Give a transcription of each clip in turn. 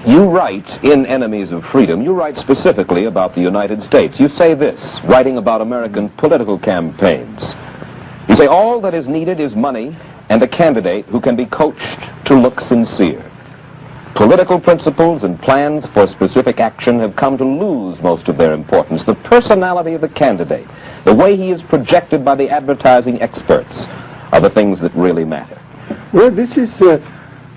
You write in Enemies of Freedom, you write specifically about the United States. You say this, writing about American political campaigns. You say, all that is needed is money and a candidate who can be coached to look sincere. Political principles and plans for specific action have come to lose most of their importance. The personality of the candidate, the way he is projected by the advertising experts, are the things that really matter. Well, this is,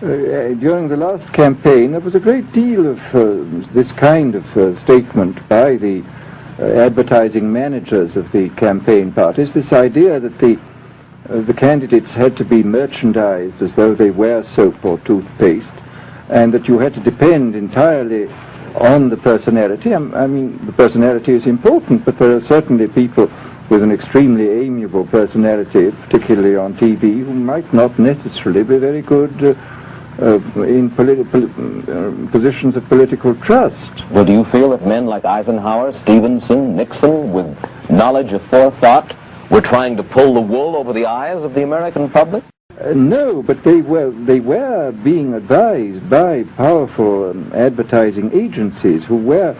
during the last campaign, there was a great deal of this kind of statement by the advertising managers of the campaign parties, this idea that the candidates had to be merchandised as though they were soap or toothpaste, and that you had to depend entirely on the personality. I mean, the personality is important, but there are certainly people with an extremely amiable personality, particularly on TV, who might not necessarily be very good in positions of political trust. Well, do you feel that men like Eisenhower, Stevenson, Nixon, with knowledge of forethought, were trying to pull the wool over the eyes of the American public? No, but they were being advised by powerful advertising agencies who were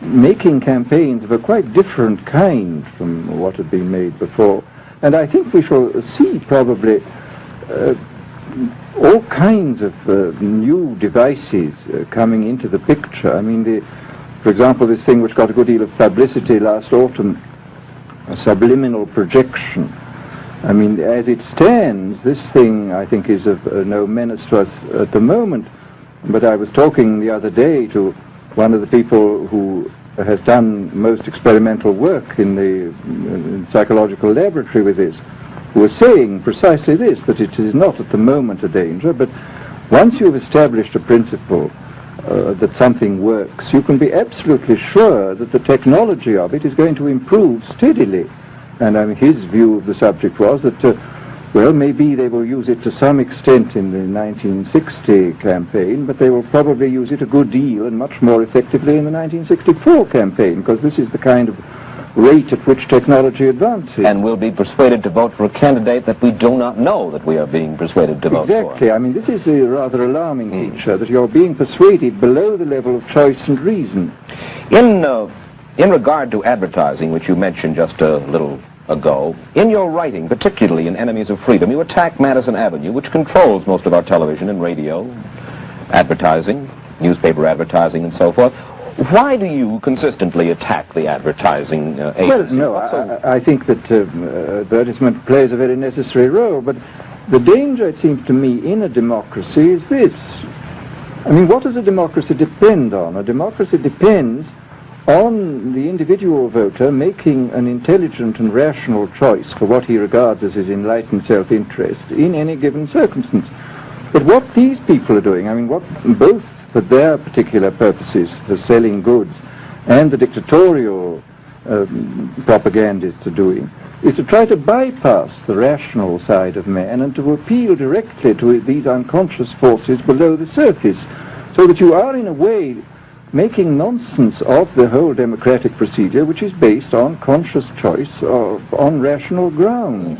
making campaigns of a quite different kind from what had been made before. And I think we shall see probably all kinds of new devices coming into the picture. I mean, for example, this thing which got a good deal of publicity last autumn, a subliminal projection. I mean, as it stands, this thing, I think, is of no menace to us at the moment. But I was talking the other day to one of the people who has done most experimental work in the psychological laboratory with this, who was saying precisely this, that it is not at the moment a danger, but once you've established a principle that something works, you can be absolutely sure that the technology of it is going to improve steadily. And I mean, his view of the subject was that, well, maybe they will use it to some extent in the 1960 campaign, but they will probably use it a good deal and much more effectively in the 1964 campaign, because this is the kind of rate at which technology advances. And we'll be persuaded to vote for a candidate that we do not know that we are being persuaded to vote for. Exactly. I mean, this is a rather alarming feature, that you're being persuaded below the level of choice and reason. In regard to advertising, which you mentioned just a little ago, in your writing, particularly in Enemies of Freedom, you attack Madison Avenue, which controls most of our television and radio advertising, newspaper advertising, and so forth. Why do you consistently attack the advertising agency? Well, no, I think that advertisement plays a very necessary role, but the danger, it seems to me, in a democracy is this. I mean, what does a democracy depend on? A democracy depends on the individual voter making an intelligent and rational choice for what he regards as his enlightened self-interest in any given circumstance. But what these people are doing, I mean, what both for their particular purposes, for selling goods, and the dictatorial propagandists are doing, is to try to bypass the rational side of man and to appeal directly to these unconscious forces below the surface, so that you are, in a way, making nonsense of the whole democratic procedure, which is based on conscious choice on rational grounds.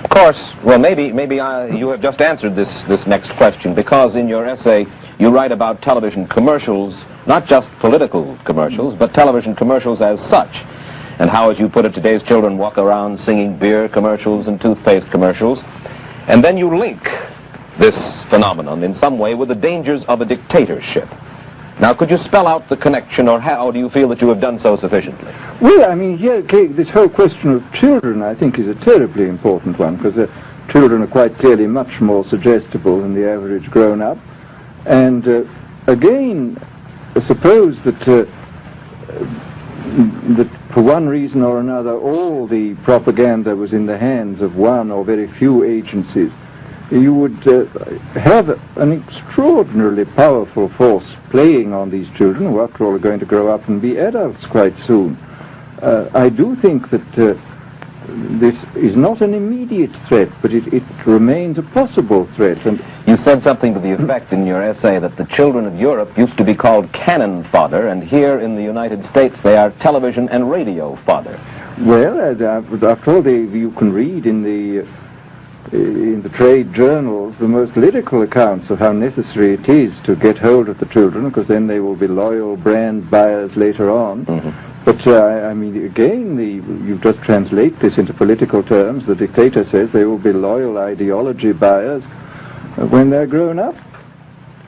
Of course, well, maybe you have just answered this next question, because in your essay you write about television commercials, not just political commercials, but television commercials as such, and how, as you put it, today's children walk around singing beer commercials and toothpaste commercials, and then you link this phenomenon in some way with the dangers of a dictatorship. Now, could you spell out the connection, or how do you feel that you have done so sufficiently? Well, I mean, here, this whole question of children, I think, is a terribly important one, because children are quite clearly much more suggestible than the average grown-up. And again, suppose that for one reason or another, all the propaganda was in the hands of one or very few agencies, you would have an extraordinarily powerful force playing on these children, who after all are going to grow up and be adults quite soon. I do think that this is not an immediate threat, but it remains a possible threat. And you said something to the effect in your essay that the children of Europe used to be called cannon fodder, and here in the United States they are television and radio fodder. Well, after all, you can read in the in the trade journals the most lyrical accounts of how necessary it is to get hold of the children, because then they will be loyal brand buyers later on. But I mean, again, you just translate this into political terms. The dictator says they will be loyal ideology buyers when they're grown up.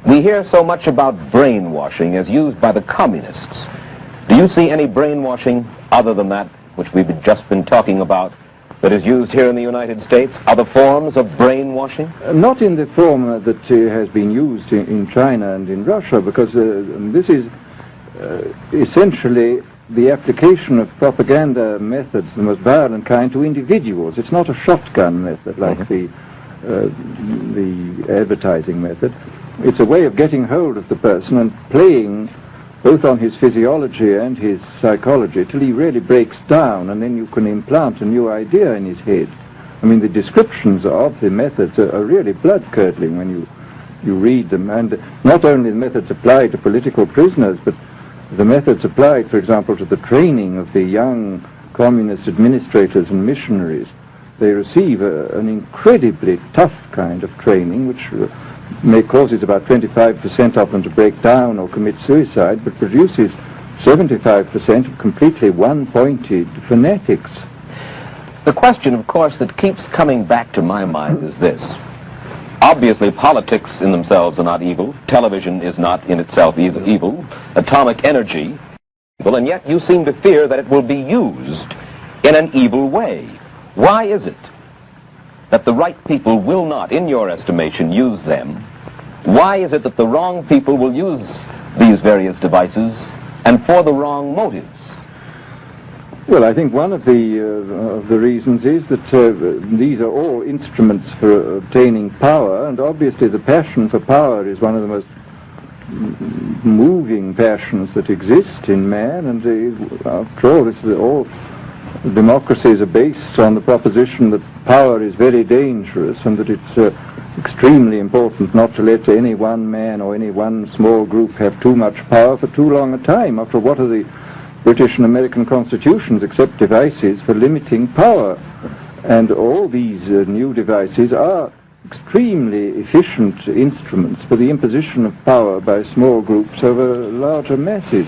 We hear so much about brainwashing as used by the communists. Do you see any brainwashing other than that which we've just been talking about that is used here in the United States? Other forms of brainwashing? Not in the form that has been used in China and in Russia, because this is essentially the application of propaganda methods, the most violent kind, to individuals. It's not a shotgun method like the advertising method. It's a way of getting hold of the person and playing both on his physiology and his psychology till he really breaks down, and then you can implant a new idea in his head. I mean, the descriptions of the methods are really blood-curdling when you read them, and not only the methods applied to political prisoners, but the methods applied, for example, to the training of the young communist administrators and missionaries. They receive an incredibly tough kind of training, which may causes about 25% of them to break down or commit suicide, but produces 75% of completely one-pointed fanatics. The question, of course, that keeps coming back to my mind is this. Obviously, politics in themselves are not evil. Television is not in itself evil. Atomic energy is evil, and yet you seem to fear that it will be used in an evil way. Why is it that the right people will not, in your estimation, use them? Why is it that the wrong people will use these various devices and for the wrong motives? Well, I think one of the reasons is that these are all instruments for obtaining power, and obviously the passion for power is one of the most moving passions that exist in man, and after all, all democracies are based on the proposition that power is very dangerous, and that it's extremely important not to let any one man or any one small group have too much power for too long a time. After all, what are the British and American constitutions except devices for limiting power? And all these new devices are extremely efficient instruments for the imposition of power by small groups over larger masses.